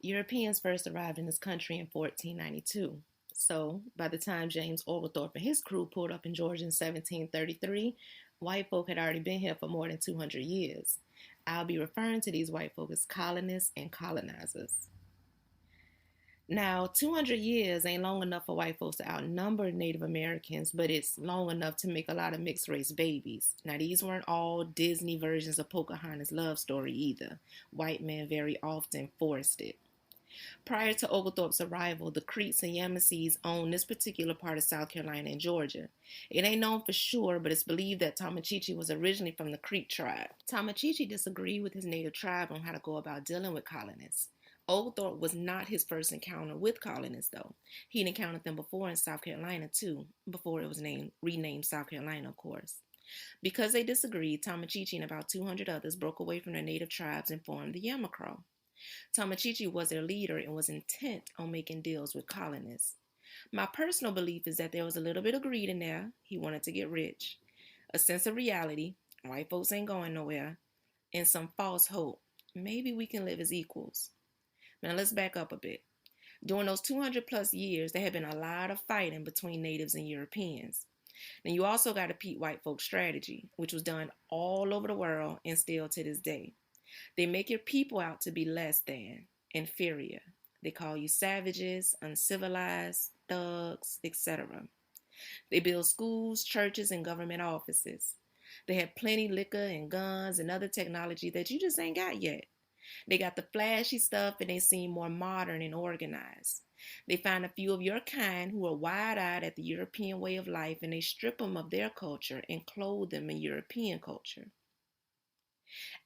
Europeans first arrived in this country in 1492. So, by the time James Oglethorpe and his crew pulled up in Georgia in 1733, white folk had already been here for more than 200 years. I'll be referring to these white folk as colonists and colonizers. Now, 200 years ain't long enough for white folks to outnumber Native Americans, but it's long enough to make a lot of mixed race babies. Now, these weren't all Disney versions of Pocahontas' love story either. White men very often forced it. Prior to Oglethorpe's arrival, the Creeks and Yamasees owned this particular part of South Carolina and Georgia. It ain't known for sure, but it's believed that Tomachichi was originally from the Creek tribe. Tomachichi disagreed with his native tribe on how to go about dealing with colonists. Oglethorpe was not his first encounter with colonists, though. He'd encountered them before in South Carolina, too, before it was renamed South Carolina, of course. Because they disagreed, Tomachichi and about 200 others broke away from their native tribes and formed the Yamacraw. Tomachichi was their leader and was intent on making deals with colonists. My personal belief is that there was a little bit of greed in there. He wanted to get rich, a sense of reality, white folks ain't going nowhere, and some false hope. Maybe we can live as equals. Now let's back up a bit. During those 200 plus years, there had been a lot of fighting between natives and Europeans. Now you also got to peep white folks' strategy, which was done all over the world and still to this day. They make your people out to be less than, inferior. They call you savages, uncivilized, thugs, etc. They build schools, churches, and government offices. They have plenty liquor and guns and other technology that you just ain't got yet. They got the flashy stuff and they seem more modern and organized. They find a few of your kind who are wide-eyed at the European way of life and they strip them of their culture and clothe them in European culture.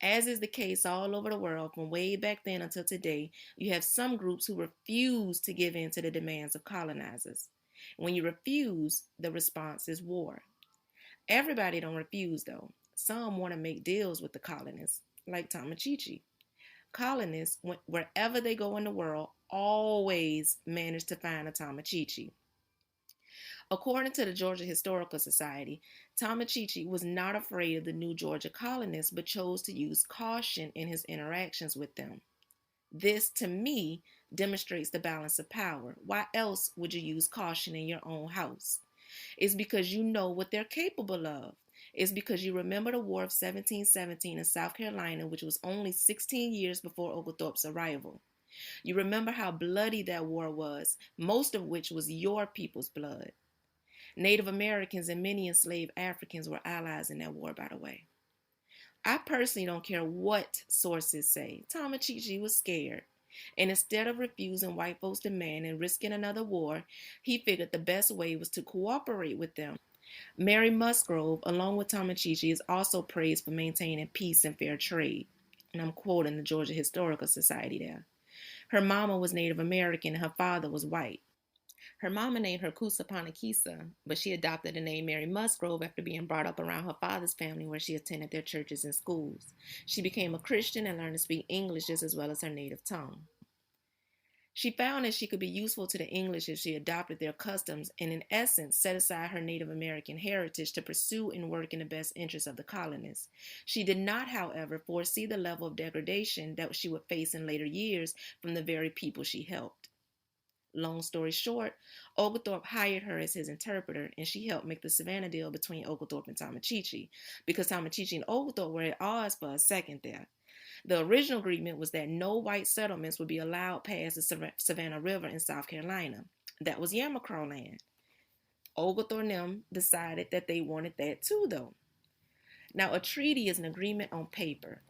As is the case all over the world from way back then until today, you have some groups who refuse to give in to the demands of colonizers. When you refuse, the response is war. Everybody don't refuse though. Some want to make deals with the colonists, like Tomachichi. Colonists, wherever they go in the world, always manage to find a Tomachichi. According to the Georgia Historical Society, Tomachichi was not afraid of the new Georgia colonists, but chose to use caution in his interactions with them. This, to me, demonstrates the balance of power. Why else would you use caution in your own house? It's because you know what they're capable of. It's because you remember the War of 1717 in South Carolina, which was only 16 years before Oglethorpe's arrival. You remember how bloody that war was, most of which was your people's blood. Native Americans and many enslaved Africans were allies in that war, by the way. I personally don't care what sources say. Tomachichi was scared. And instead of refusing white folks' demand and risking another war, he figured the best way was to cooperate with them. Mary Musgrove, along with Tomachichi, is also praised for maintaining peace and fair trade. And I'm quoting the Georgia Historical Society there. Her mama was Native American and her father was white. Her mama named her Kusapanakisa, but she adopted the name Mary Musgrove after being brought up around her father's family where she attended their churches and schools. She became a Christian and learned to speak English just as well as her native tongue. She found that she could be useful to the English if she adopted their customs and in essence set aside her Native American heritage to pursue and work in the best interests of the colonists. She did not, however, foresee the level of degradation that she would face in later years from the very people she helped. Long story short, Oglethorpe hired her as his interpreter, and she helped make the Savannah deal between Oglethorpe and Tomachichi, because Tomachichi and Oglethorpe were at odds for a second there. The original agreement was that no white settlements would be allowed past the Savannah River in South Carolina. That was Yamacraw land. Oglethorpe and them decided that they wanted that too, though. Now, a treaty is an agreement on paper.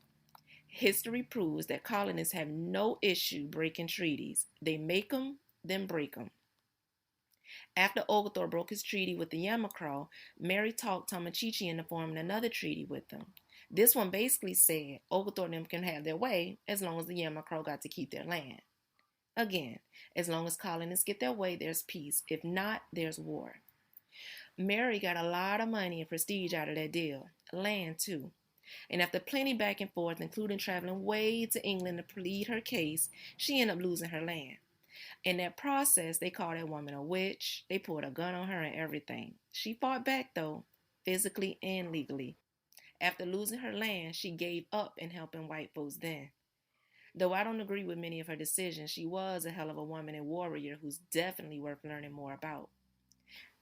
History proves that colonists have no issue breaking treaties. They make them, then break them. After Oglethorpe broke his treaty with the Yamacraw, Mary talked Tomachichi into forming another treaty with them. This one basically said Oglethorpe and them can have their way as long as the Yamacraw got to keep their land. Again, as long as colonists get their way, there's peace. If not, there's war. Mary got a lot of money and prestige out of that deal. Land, too. And after plenty back and forth, including traveling way to England to plead her case, she ended up losing her land. In that process, they called that woman a witch. They pulled a gun on her and everything. She fought back, though, physically and legally. After losing her land, she gave up in helping white folks then. Though I don't agree with many of her decisions, she was a hell of a woman and warrior who's definitely worth learning more about.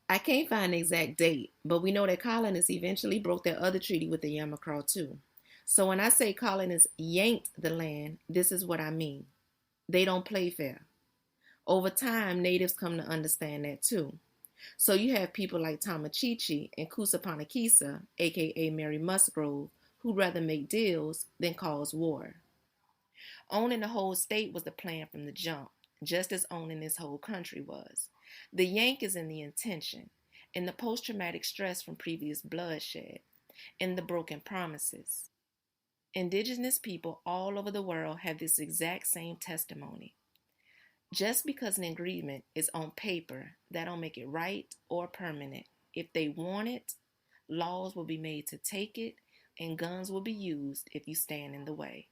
I can't find the exact date, but we know that colonists eventually broke their other treaty with the Yamacraw too. So when I say colonists yanked the land, this is what I mean. They don't play fair. Over time, natives come to understand that too. So you have people like Tamachichi and Kusapanakisa, aka Mary Musgrove, who'd rather make deals than cause war. Owning the whole state was the plan from the jump, just as owning this whole country was. The yank is in the intention, in the post traumatic stress from previous bloodshed, in the broken promises. Indigenous people all over the world have this exact same testimony. Just because an agreement is on paper, that don't make it right or permanent. If they want it, laws will be made to take it, and guns will be used if you stand in the way.